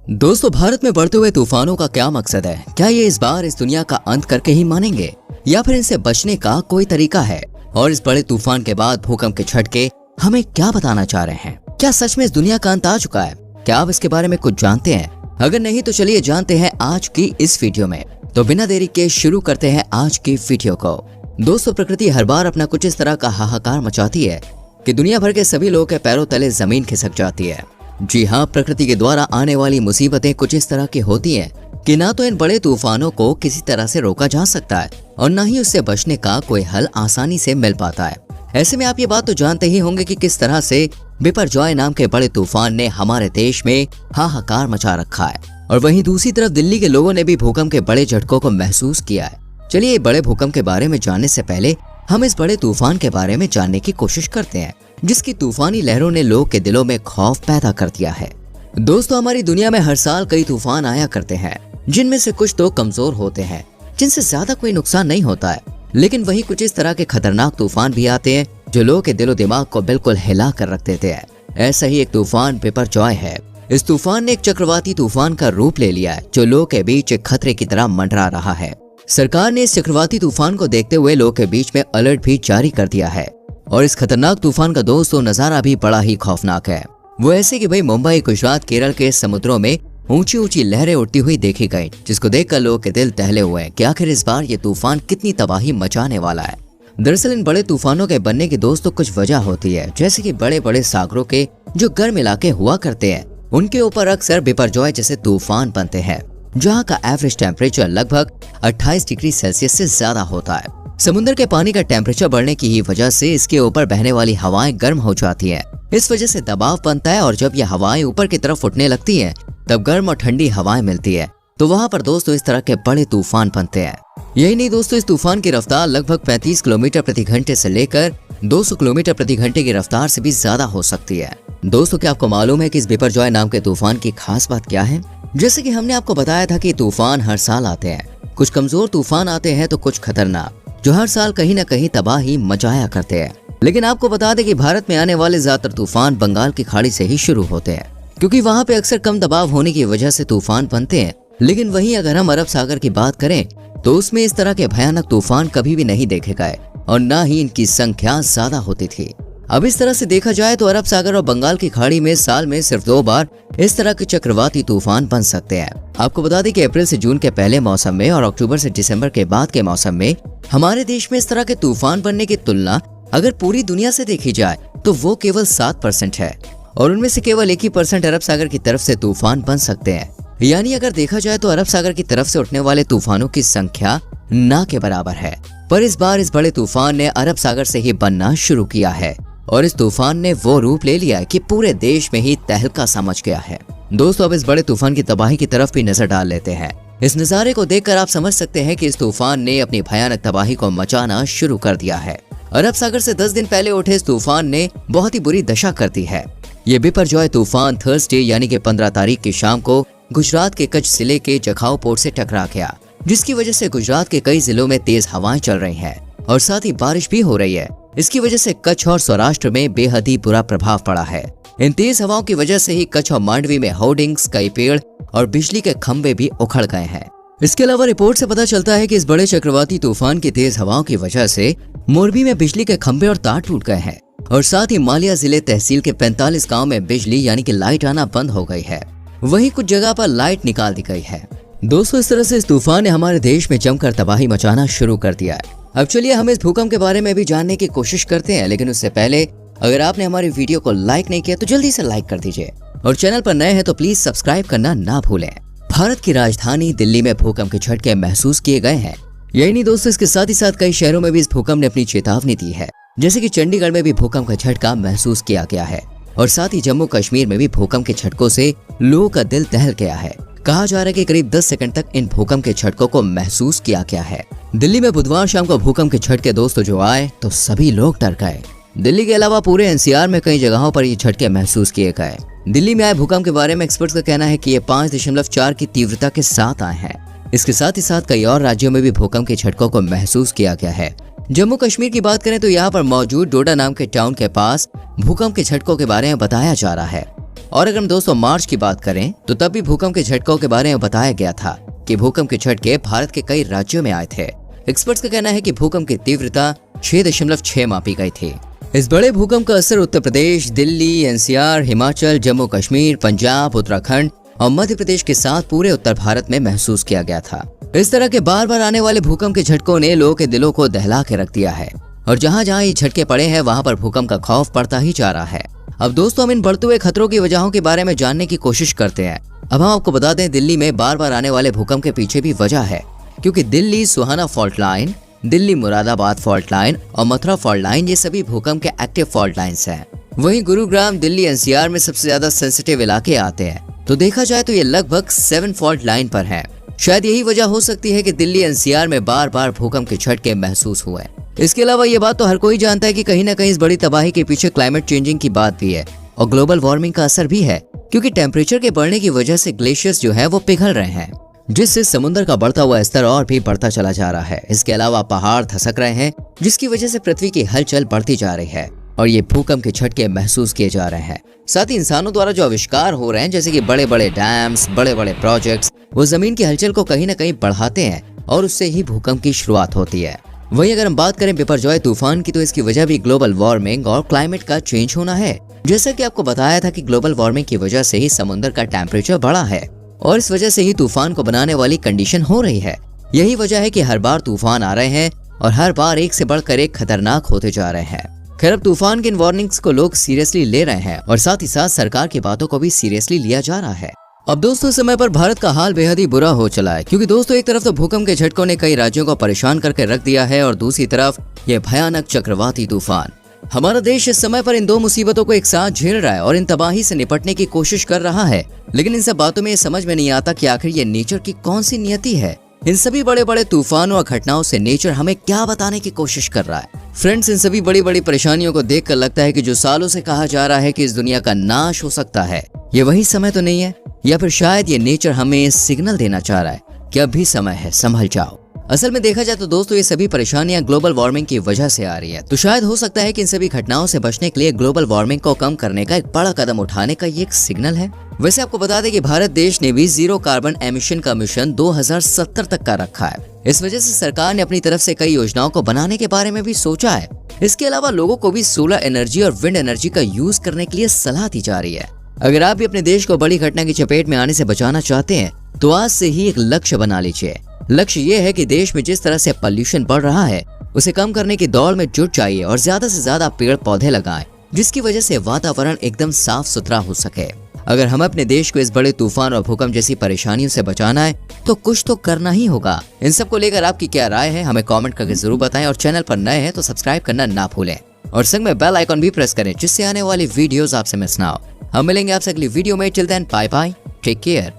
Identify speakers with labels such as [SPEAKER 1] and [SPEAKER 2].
[SPEAKER 1] दोस्तों, भारत में बढ़ते हुए तूफानों का क्या मकसद है? क्या ये इस बार इस दुनिया का अंत करके ही मानेंगे या फिर इनसे बचने का कोई तरीका है? और इस बड़े तूफान के बाद भूकंप के झटके हमें क्या बताना चाह रहे हैं? क्या सच में इस दुनिया का अंत आ चुका है? क्या आप इसके बारे में कुछ जानते हैं? अगर नहीं तो चलिए जानते हैं आज की इस वीडियो में। तो बिना देरी के शुरू करते हैं आज की वीडियो को। दोस्तों, प्रकृति हर बार अपना कुछ इस तरह का हाहाकार मचाती है कि दुनिया भर के सभी लोगों के पैरों तले जमीन खिसक जाती है। जी हाँ, प्रकृति के द्वारा आने वाली मुसीबतें कुछ इस तरह की होती हैं कि ना तो इन बड़े तूफानों को किसी तरह से रोका जा सकता है और ना ही उससे बचने का कोई हल आसानी से मिल पाता है। ऐसे में आप ये बात तो जानते ही होंगे कि किस तरह से बिपरजॉय नाम के बड़े तूफान ने हमारे देश में हाहाकार मचा रखा है। और वहीं दूसरी तरफ दिल्ली के लोगों ने भी भूकंप के बड़े झटकों को महसूस किया है। चलिए बड़े भूकंप के बारे में जानने से पहले हम इस बड़े तूफान के बारे में जानने की कोशिश करते हैं जिसकी तूफानी लहरों ने लोग के दिलों में खौफ पैदा कर दिया है। दोस्तों, हमारी दुनिया में हर साल कई तूफान आया करते हैं जिनमें से कुछ तो कमजोर होते हैं जिनसे ज्यादा कोई नुकसान नहीं होता है, लेकिन वहीं कुछ इस तरह के खतरनाक तूफान भी आते हैं जो लोगों के दिलो दिमाग को बिल्कुल हिला कर रख देते हैं। ऐसा ही एक तूफान बिपरजॉय है। इस तूफान ने एक चक्रवाती तूफान का रूप ले लिया है जो लोगों के बीच एक खतरे की तरह मंडरा रहा है। सरकार ने इस चक्रवाती तूफान को देखते हुए लोगों के बीच में अलर्ट भी जारी कर दिया है। और इस खतरनाक तूफान का दोस्तों नजारा भी बड़ा ही खौफनाक है। वो ऐसे कि भाई मुंबई, गुजरात, केरल के समुद्रों में ऊंची ऊंची लहरें उठती हुई देखी गई, जिसको देखकर लोगों के दिल दहले हुए हैं कि आखिर इस बार ये तूफान कितनी तबाही मचाने वाला है। दरअसल इन बड़े तूफानों के बनने की दोस्तों कुछ वजह होती है, जैसे कि बड़े बड़े सागरों के जो गर्म इलाके हुआ करते हैं उनके ऊपर अक्सर बिपरजॉय जैसे तूफान बनते हैं जहाँ का एवरेज टेम्परेचर लगभग 28 डिग्री सेल्सियस से ज्यादा होता है। समुद्र के पानी का टेम्परेचर बढ़ने की ही वजह से इसके ऊपर बहने वाली हवाएं गर्म हो जाती हैं। इस वजह से दबाव बनता है और जब ये हवाएं ऊपर की तरफ उठने लगती हैं तब गर्म और ठंडी हवाएं मिलती है, तो वहाँ पर दोस्तों इस तरह के बड़े तूफान बनते हैं। यही नहीं दोस्तों, इस तूफान की रफ्तार लगभग 35 किलोमीटर प्रति घंटे से लेकर 200 किलोमीटर प्रति घंटे की रफ्तार से भी ज्यादा हो सकती है। दोस्तों, क्या आपको मालूम है कि इस बिपरजॉय नाम के तूफान की खास बात क्या है? जैसे कि हमने आपको बताया था कि तूफान हर साल आते हैं। कुछ कमजोर तूफान आते हैं तो कुछ खतरनाक, जो हर साल कहीं न कहीं तबाही मचाया करते हैं। लेकिन आपको बता दें कि भारत में आने वाले ज्यादातर तूफान बंगाल की खाड़ी से ही शुरू होते हैं, क्योंकि वहाँ पे अक्सर कम दबाव होने की वजह से तूफान बनते हैं। लेकिन वहीं अगर हम अरब सागर की बात करें तो उसमें इस तरह के भयानक तूफान कभी भी नहीं देखे गए और न ही इनकी संख्या ज्यादा होती थी। अब इस तरह से देखा जाए तो अरब सागर और बंगाल की खाड़ी में साल में सिर्फ 2 बार इस तरह के चक्रवाती तूफान बन सकते हैं। आपको बता दें कि अप्रैल से जून के पहले मौसम में और अक्टूबर से दिसंबर के बाद के मौसम में हमारे देश में इस तरह के तूफान बनने की तुलना अगर पूरी दुनिया से देखी जाए तो वो केवल 7% है और उनमें से केवल 1% अरब सागर की तरफ से तूफान बन सकते हैं। यानी अगर देखा जाए तो अरब सागर की तरफ से उठने वाले तूफानों की संख्या ना के बराबर है। पर इस बार इस बड़े तूफान ने अरब सागर से ही बनना शुरू किया है और इस तूफान ने वो रूप ले लिया है कि पूरे देश में ही तहलका सा मच गया है। दोस्तों, अब इस बड़े तूफान की तबाही की तरफ भी नजर डाल लेते हैं। इस नजारे को देखकर आप समझ सकते हैं कि इस तूफान ने अपनी भयानक तबाही को मचाना शुरू कर दिया है। अरब सागर से 10 दिन पहले उठे इस तूफान ने बहुत ही बुरी दशा कर दी है। ये बिपरजॉय तूफान थर्सडे यानी कि 15 तारीख की शाम को गुजरात के कच्छ जिले के जखाऊ पोर्ट से टकरा गया, जिसकी वजह से गुजरात के कई जिलों में तेज हवाएं चल रही हैं और साथ ही बारिश भी हो रही है। इसकी वजह से कच्छ और सौराष्ट्र में बेहद ही बुरा प्रभाव पड़ा है। इन तेज हवाओं की वजह से ही कच्छ और मांडवी में होर्डिंग्स, कई पेड़ और बिजली के खंभे भी उखड़ गए हैं। इसके अलावा रिपोर्ट से पता चलता है कि इस बड़े चक्रवाती तूफान की तेज हवाओं की वजह से मोरबी में बिजली के खंभे और तार टूट गए हैं और साथ ही मालिया जिले तहसील के 45 गाँव में बिजली यानी कि लाइट आना बंद हो गई है। वहीं कुछ जगह पर लाइट निकाल दी गई है। दोस्तों, इस तरह से इस तूफान ने हमारे देश में जमकर तबाही मचाना शुरू कर दिया है। अब चलिए हम इस भूकंप के बारे में भी जानने की कोशिश करते हैं, लेकिन उससे पहले अगर आपने हमारी वीडियो को लाइक नहीं किया तो जल्दी से लाइक कर दीजिए और चैनल पर नए हैं तो प्लीज सब्सक्राइब करना ना भूलें। भारत की राजधानी दिल्ली में भूकंप के झटके महसूस किए गए हैं। यही नहीं दोस्तों, इसके साथ ही साथ कई शहरों में भी इस भूकंप ने अपनी चेतावनी दी है, जैसे कि चंडीगढ़ में भी भूकंप का झटका महसूस किया गया है और साथ ही जम्मू कश्मीर में भी भूकंप के झटकों से लोगों का दिल दहल गया है। कहा जा रहा है कि करीब 10 सेकंड तक इन भूकंप के झटकों को महसूस किया गया है। दिल्ली में बुधवार शाम को भूकंप के झटके दोस्तों जो आए तो सभी लोग डर गए। दिल्ली के अलावा पूरे एनसीआर में कई जगहों पर ये झटके महसूस किए गए। दिल्ली में आए भूकंप के बारे में एक्सपर्ट्स का कहना है कि ये 5.4 की तीव्रता के साथ आए हैं। इसके साथ ही साथ कई और राज्यों में भी भूकंप के झटकों को महसूस किया गया है। जम्मू कश्मीर की बात करें तो यहाँ पर मौजूद डोडा नाम के टाउन के पास भूकंप के झटकों के बारे में बताया जा रहा है और अगर हम दोस्तों मार्च की बात करें तो तब भी भूकंप के झटकों के बारे में बताया गया था कि भूकंप के झटके भारत के कई राज्यों में आए थे। एक्सपर्ट्स का कहना है कि भूकंप की तीव्रता 6.6 मापी गई थी। इस बड़े भूकंप का असर उत्तर प्रदेश, दिल्ली, एनसीआर, हिमाचल, जम्मू कश्मीर, पंजाब, उत्तराखंड और मध्य प्रदेश के साथ पूरे उत्तर भारत में महसूस किया गया था। इस तरह के बार बार आने वाले भूकंप के झटकों ने लोगों के दिलों को दहला के रख दिया है और जहाँ जहाँ ये झटके पड़े हैं वहाँ पर भूकंप का खौफ बढ़ता ही जा रहा है। अब दोस्तों हम इन बढ़ते हुए खतरों की वजहों के बारे में जानने की कोशिश करते हैं। अब हम आपको बता दें दिल्ली में बार बार आने वाले भूकंप के पीछे भी वजह है, क्योंकि Delhi Sohna fault line, Delhi Moradabad fault line और मथुरा फॉल्ट लाइन ये सभी भूकंप के एक्टिव फॉल्ट लाइन्स हैं। वहीं गुरुग्राम, दिल्ली एनसीआर में सबसे ज्यादा सेंसिटिव इलाके आते हैं। तो देखा जाए तो ये लगभग 7 फॉल्ट लाइन पर है। शायद यही वजह हो सकती है कि दिल्ली एनसीआर में बार बार भूकंप के झटके महसूस हुए। इसके अलावा ये बात तो हर कोई जानता है कि कहीं ना कहीं इस बड़ी तबाही के पीछे क्लाइमेट चेंजिंग की बात भी है और ग्लोबल वार्मिंग का असर भी है, क्योंकि टेम्परेचर के बढ़ने की वजह से ग्लेशियर्स जो है वो पिघल रहे हैं, जिससे समुद्र का बढ़ता हुआ स्तर और भी बढ़ता चला जा रहा है। इसके अलावा पहाड़ धसक रहे हैं, जिसकी वजह से पृथ्वी की हलचल बढ़ती जा रही है और ये भूकंप के झटके महसूस किए जा रहे हैं। साथ ही इंसानों द्वारा जो आविष्कार हो रहे हैं, जैसे कि बड़े बड़े डैम्स, बड़े बड़े प्रोजेक्ट्स, वो जमीन की हलचल को कहीं ना कहीं बढ़ाते हैं और उससे ही भूकंप की शुरुआत होती है। वहीं अगर हम बात करें बिपरजॉय तूफान की, तो इसकी वजह भी ग्लोबल वार्मिंग और क्लाइमेट का चेंज होना है। जैसा कि आपको बताया था कि ग्लोबल वार्मिंग की वजह से ही समुद्र का टेम्परेचर बढ़ा है और इस वजह से ही तूफान को बनाने वाली कंडीशन हो रही है। यही वजह है कि हर बार तूफान आ रहे हैं और हर बार एक से बढ़कर एक खतरनाक होते जा रहे हैं। खैर अब तूफान के इन वार्निंग्स को लोग सीरियसली ले रहे हैं और साथ ही साथ सरकार की बातों को भी सीरियसली लिया जा रहा है। अब दोस्तों इस समय पर भारत का हाल बेहद ही बुरा हो चला है, क्योंकि दोस्तों एक तरफ तो भूकंप के झटकों ने कई राज्यों को परेशान करके रख दिया है और दूसरी तरफ ये भयानक चक्रवाती तूफान। हमारा देश इस समय पर इन दो मुसीबतों को एक साथ झेल रहा है और इन तबाही से निपटने की कोशिश कर रहा है। लेकिन इन सब बातों में ये समझ में नहीं आता कि आखिर ये नेचर की कौन सी नियति है। इन सभी बड़े बड़े तूफानों और घटनाओं से नेचर हमें क्या बताने की कोशिश कर रहा है। फ्रेंड्स, इन सभी बड़ी बड़ी परेशानियों को देखकर लगता है कि जो सालों से कहा जा रहा है कि इस दुनिया का नाश हो सकता है, ये वही समय तो नहीं है, या फिर शायद ये नेचर हमें सिग्नल देना चाह रहा है कि अब भी समय है, संभल जाओ। असल में देखा जाए तो दोस्तों ये सभी परेशानियां ग्लोबल वार्मिंग की वजह से आ रही है। तो शायद हो सकता है कि इन सभी घटनाओं से बचने के लिए ग्लोबल वार्मिंग को कम करने का एक बड़ा कदम उठाने का ये एक सिग्नल है। वैसे आपको बता दें कि भारत देश ने भी जीरो कार्बन एमिशन का मिशन 2070 तक का रखा है। इस वजह से सरकार ने अपनी तरफ से कई योजनाओं को बनाने के बारे में भी सोचा है। इसके अलावा लोगों को भी सोलर एनर्जी और विंड एनर्जी का यूज करने के लिए सलाह दी जा रही है। अगर आप भी अपने देश को बड़ी घटना की चपेट में आने से बचाना चाहते हैं तो आज से ही एक लक्ष्य बना लीजिए। लक्ष्य ये है कि देश में जिस तरह से पॉल्यूशन बढ़ रहा है उसे कम करने की दौड़ में जुट जाइए और ज्यादा से ज्यादा पेड़ पौधे लगाएं, जिसकी वजह से वातावरण एकदम साफ सुथरा हो सके। अगर हम अपने देश को इस बड़े तूफान और भूकंप जैसी परेशानियों से बचाना है तो कुछ तो करना ही होगा। इन सब को लेकर आपकी क्या राय है हमें कमेंट करके जरूर बताएं और चैनल पर नए हैं तो सब्सक्राइब करना ना भूलें और संग में बेल आइकॉन भी प्रेस करें, जिससे आने वाली वीडियोस आपसे मिस ना हो। हम मिलेंगे आपसे अगली वीडियो में। Till then bye bye, take care.